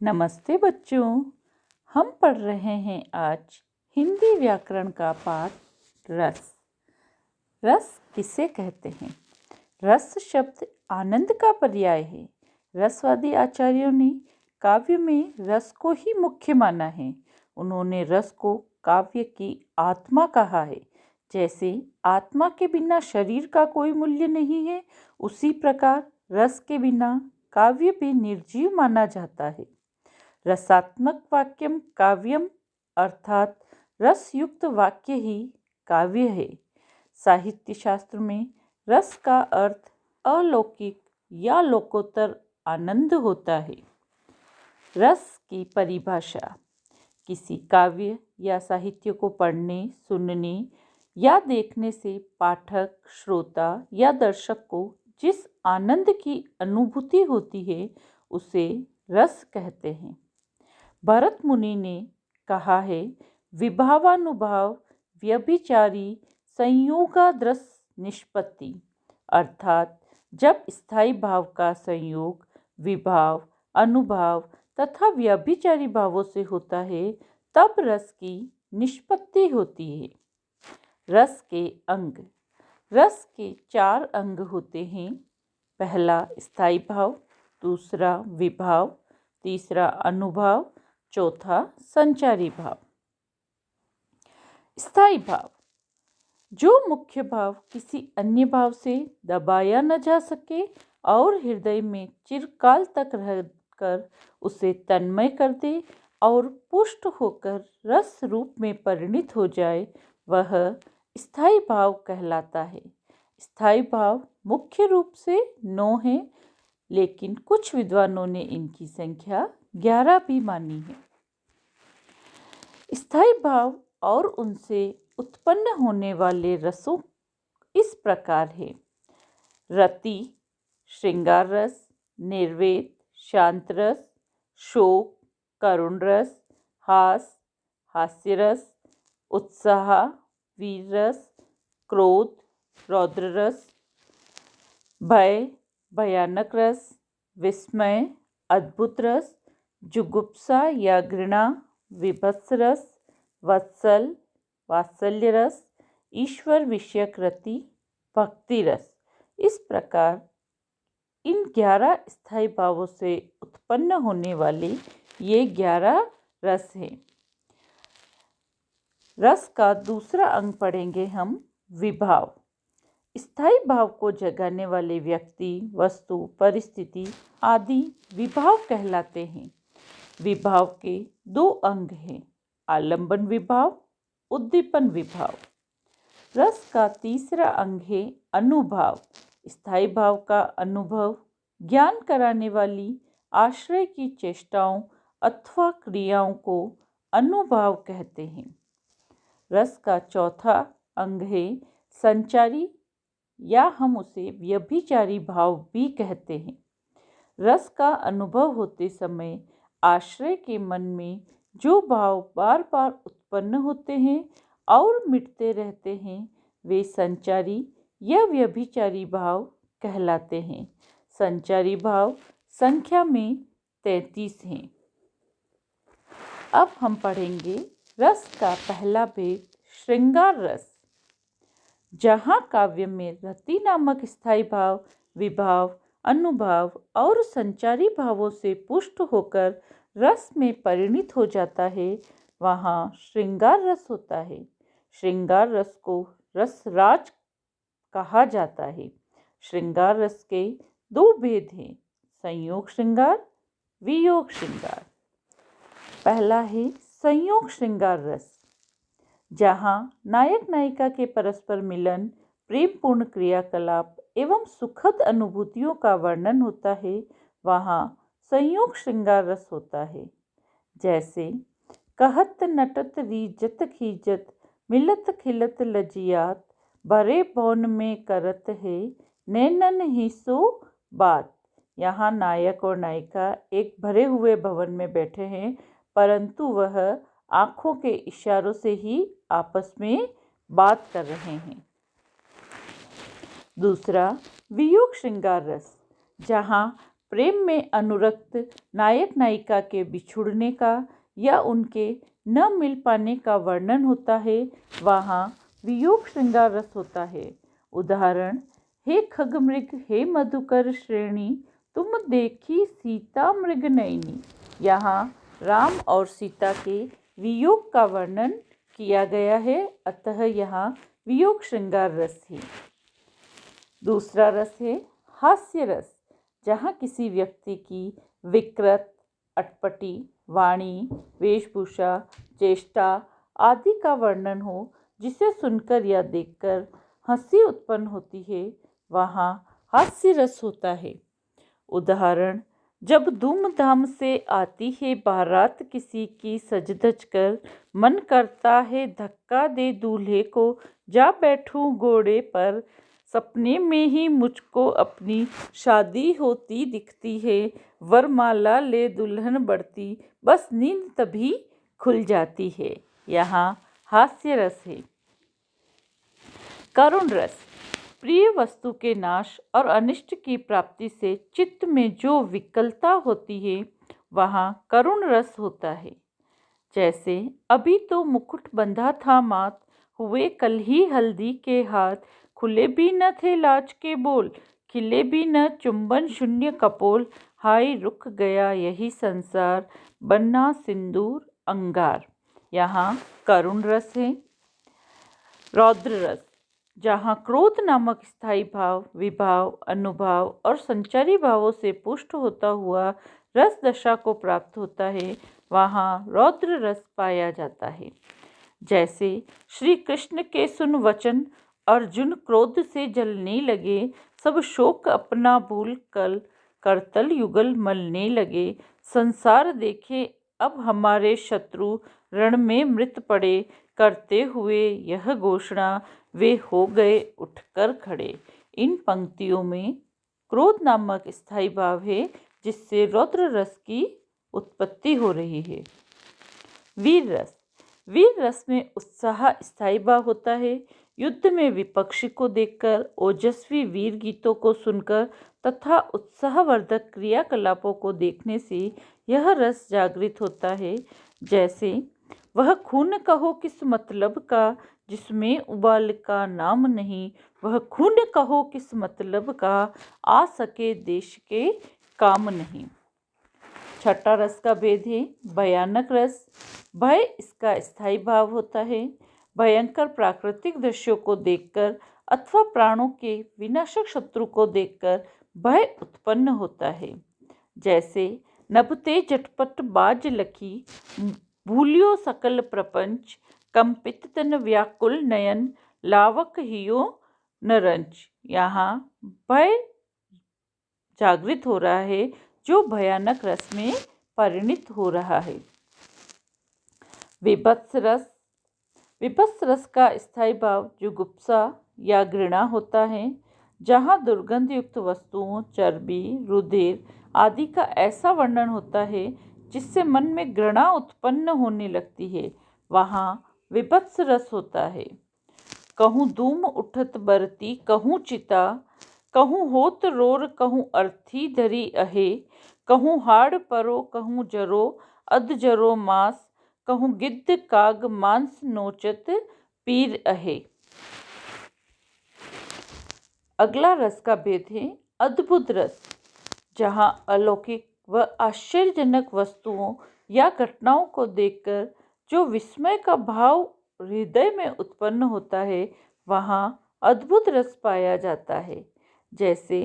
नमस्ते बच्चों। हम पढ़ रहे हैं आज हिंदी व्याकरण का पाठ रस। रस किसे कहते हैं? रस शब्द आनंद का पर्याय है। रसवादी आचार्यों ने काव्य में रस को ही मुख्य माना है। उन्होंने रस को काव्य की आत्मा कहा है। जैसे आत्मा के बिना शरीर का कोई मूल्य नहीं है, उसी प्रकार रस के बिना काव्य भी निर्जीव माना जाता है। रसात्मक वाक्यम काव्यम अर्थात रसयुक्त वाक्य ही काव्य है। साहित्य शास्त्र में रस का अर्थ अलौकिक या लोकोत्तर आनंद होता है। रस की परिभाषा: किसी काव्य या साहित्य को पढ़ने, सुनने या देखने से पाठक, श्रोता या दर्शक को जिस आनंद की अनुभूति होती है, उसे रस कहते हैं। भरत मुनि ने कहा है, विभावानुभाव व्यभिचारी संयोगाद्रस निष्पत्ति, अर्थात जब स्थायी भाव का संयोग विभाव, अनुभाव तथा व्यभिचारी भावों से होता है, तब रस की निष्पत्ति होती है। रस के अंग: रस के 4 अंग होते हैं। पहला स्थायी भाव, दूसरा विभाव, तीसरा अनुभाव, चौथा संचारी भाव। स्थायी भाव: जो मुख्य भाव किसी अन्य भाव से दबाया न जा सके और हृदय में चिरकाल तक रहकर उसे तन्मय कर दे और पुष्ट होकर रस रूप में परिणित हो जाए, वह स्थायी भाव कहलाता है। स्थायी भाव मुख्य रूप से 9 है, लेकिन कुछ विद्वानों ने इनकी संख्या 11 भी मानी है। स्थायी भाव और उनसे उत्पन्न होने वाले रसों इस प्रकार है: रति श्रृंगार रस, निर्वेद शांत रस, शोक करुण रस, हास्य रस, उत्साह वीर रस, क्रोध रौद्र रस, भय भयानक रस, विस्मय अद्भुत रस, जुगुप्सा या घृणा विभत्स रस, वत्सल वात्सल्य रस, ईश्वर विषयक रति भक्ति रस। इस प्रकार इन 11 स्थायी भावों से उत्पन्न होने वाले ये 11 रस हैं। रस का दूसरा अंग पढ़ेंगे हम, विभाव। स्थायी भाव को जगाने वाले व्यक्ति, वस्तु, परिस्थिति आदि विभाव कहलाते हैं। विभाव के 2 अंग हैं, आलंबन विभाव, उद्दीपन विभाव। रस का तीसरा अंग है अनुभाव। स्थायी भाव का अनुभव ज्ञान कराने वाली आश्रय की चेष्टाओं अथवा क्रियाओं को अनुभाव कहते हैं। रस का चौथा अंग है संचारी, या हम उसे व्यभिचारी भाव भी कहते हैं। रस का अनुभव होते समय आश्रय के मन में जो भाव बार बार उत्पन्न होते हैं और मिटते रहते हैं, वे संचारी या व्यभिचारी भाव कहलाते हैं। संचारी भाव संख्या में 33 हैं। अब हम पढ़ेंगे रस का पहला भेद, श्रृंगार रस। जहाँ काव्य में रति नामक स्थायी भाव, विभाव, अनुभाव और संचारी भावों से पुष्ट होकर रस में परिणित हो जाता है, वहाँ श्रृंगार रस होता है। श्रृंगार रस को रसराज कहा जाता है। श्रृंगार रस के 2 भेद हैं, संयोग श्रृंगार, वियोग श्रृंगार। पहला है संयोग श्रृंगार रस। जहाँ नायक नायिका के परस्पर मिलन, प्रेमपूर्ण क्रियाकलाप एवं सुखद अनुभूतियों का वर्णन होता है, वहाँ संयोग श्रृंगार रस होता है। जैसे कहत नटत रीजत खीजत, मिलत खिलत लजियात, भरे भवन में करत है, नैनन ही सो बात। यहाँ नायक और नायिका एक भरे हुए भवन में बैठे हैं, परंतु वह आँखों के इशारों से ही आपस में बात कर रहे हैं। दूसरा वियोग श्रृंगार रस। जहाँ प्रेम में अनुरक्त नायक नायिका के बिछुड़ने का या उनके न मिल पाने का वर्णन होता है, वहाँ वियोग श्रृंगार रस होता है। उदाहरण: हे खगमृग हे मधुकर श्रेणी, तुम देखी सीता मृग नयनी। यहाँ राम और सीता के वियोग का वर्णन किया गया है, अतः यहाँ वियोग श्रृंगार रस है। दूसरा रस है हास्य रस, जहाँ किसी व्यक्ति की विकृत, अटपटी वाणी, वेशभूषा, चेष्टा आदि का वर्णन हो, जिसे सुनकर या देखकर हंसी उत्पन्न होती है, वहाँ हास्य रस होता है। उदाहरण: जब धूमधाम से आती है बारात किसी की सज धज कर, मन करता है धक्का दे दूल्हे को, जा बैठूं घोड़े पर, सपने में ही मुझको अपनी शादी होती दिखती है, वरमाला ले दुल्हन बढ़ती, बस नींद तभी खुल जाती है। यहाँ हास्य रस है। करुण रस: प्रिय वस्तु के नाश और अनिष्ट की प्राप्ति से चित्त में जो विकलता होती है, वहाँ करुण रस होता है। जैसे: अभी तो मुकुट बंधा था मात, हुए कल ही हल्दी के हाथ, खुले भी न थे लाज के बोल, खिले भी न चुंबन शून्य कपोल, हाय रुक गया यही संसार, बन्ना सिंदूर अंगार। यहाँ करुण रस है। रौद्र रस: जहाँ क्रोध नामक स्थायी भाव, विभाव, अनुभाव और संचारी भावों से पुष्ट होता हुआ रस दशा को प्राप्त होता है, वहाँ रौद्र रस पाया जाता है। जैसे: श्री कृष्ण के सुन वचन, अर्जुन क्रोध से जलने लगे, सब शोक अपना भूल कर करतल युगल मलने लगे, संसार देखे अब हमारे शत्रु, रण में मृत पड़े, करते हुए यह घोषणा, वे हो गए उठकर खड़े। इन पंक्तियों में क्रोध नामक स्थायी भाव है, जिससे रौद्र रस की उत्पत्ति हो रही है। वीर रस: वीर रस में उत्साह स्थायी भाव होता है। युद्ध में विपक्षी को देखकर, ओजस्वी वीर गीतों को सुनकर तथा उत्साहवर्धक क्रियाकलापों को देखने से यह रस जागृत होता है। जैसे: वह खून कहो किस मतलब का, जिसमें उबाल का नाम नहीं, वह खून कहो किस मतलब का, आ सके देश के काम नहीं। छठा रस का भेद है भयानक रस। भय इसका स्थायी भाव होता है। भयंकर प्राकृतिक दृश्यों को देखकर अथवा प्राणों के विनाशक शत्रु को देखकर भय उत्पन्न होता है। जैसे: नभते झटपट बाज लखी, भूलियो सकल प्रपंच, कंपित तन व्याकुल नयन, लावक हियो नरंच। यहाँ भय जागृत हो रहा है, जो भयानक रस में परिणित हो रहा है। विभत्स रस: विभत्स रस का स्थायी भाव जुगुप्सा या घृणा होता है, जहाँ दुर्गंध युक्त वस्तुओं, चर्बी, रुधिर आदि का ऐसा वर्णन होता है जिससे मन में घृणा उत्पन्न होने लगती है, वहाँ विभत्स रस होता है। कहूँ धूम उठत बरती कहूँ चिता, कहूँ होत रोर कहूँ अर्थी धरी अहे, कहूँ हाड़ परो कहूँ जरो अध जरो मांस, कहूँ गिद्ध काग मांस नोचत पीर अहे। अगला रस का भेद है अद्भुत रस, जहाँ अलौकिक व आश्चर्यजनक वस्तुओं या घटनाओं को देखकर जो विस्मय का भाव हृदय में उत्पन्न होता है, वहाँ अद्भुत रस पाया जाता है। जैसे: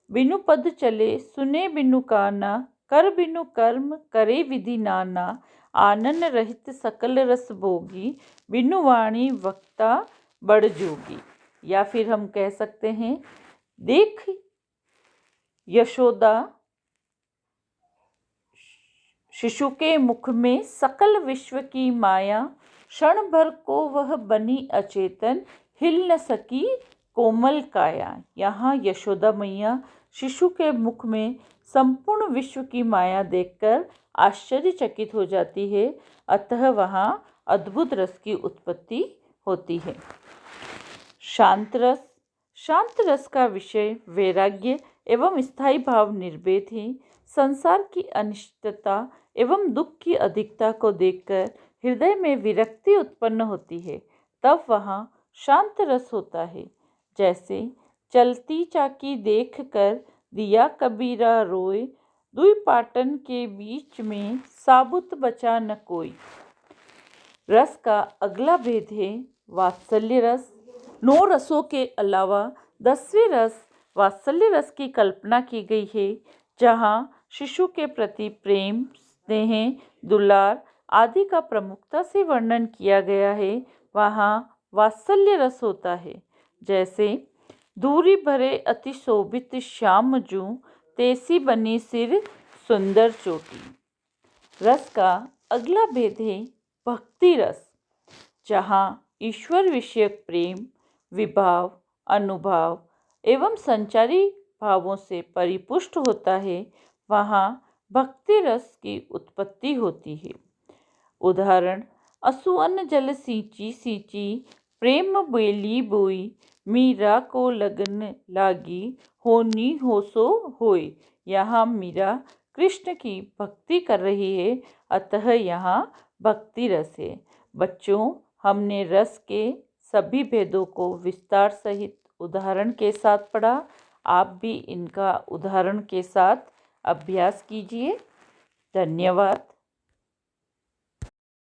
बिनु पद चले सुने बिनु काना, कर बिनु कर्म करे विधि नाना, आनन रहित सकल रस भोगी, बिनु वाणी वक्ता बड़ जोगी। या फिर हम कह सकते हैं, देख यशोदा शिशु के मुख में सकल विश्व की माया, क्षण भर को वह बनी अचेतन, हिल न सकी कोमल काया। यहाँ यशोदा मैया शिशु के मुख में संपूर्ण विश्व की माया देखकर आश्चर्यचकित हो जाती है, अतः वहाँ अद्भुत रस की उत्पत्ति होती है। शांत रस: शांत रस का विषय वैराग्य एवं स्थायी भाव निर्भेद है। संसार की अनिश्चितता एवं दुख की अधिकता को देखकर हृदय में विरक्ति उत्पन्न होती है, तब वहाँ शांत रस होता है। जैसे चलती चाकी देखकर दिया कबीरा रोए, दुई पाटन के बीच में साबुत बचा न कोई। रस का अगला भेद है वात्सल्य रस। 9 रसों के अलावा 10वें रस वात्सल्य रस की कल्पना की गई है, जहाँ शिशु के प्रति प्रेम, स्नेह, दुलार आदि का प्रमुखता से वर्णन किया गया है। वहाँ वात्सल्य रस होता है। जैसे दूरी भरे अति शोभित श्याम जू, तेसी बनी सिर सुंदर चोटी। रस का अगला भेद है भक्ति रस, जहाँ ईश्वर विषयक प्रेम, विभाव, अनुभाव एवं संचारी भावों से परिपुष्ट होता है। वहाँ भक्ति रस की उत्पत्ति होती है। उदाहरण: असुअन जल सींची सींची, प्रेम बेली बोई, मीरा को लगन लागी, होनी हो सो होय। यहाँ मीरा कृष्ण की भक्ति कर रही है, अतः यहाँ भक्ति रस है। बच्चों, हमने रस के सभी भेदों को विस्तार सहित उदाहरण के साथ पढ़ा। आप भी इनका उदाहरण के साथ अभ्यास कीजिए। धन्यवाद।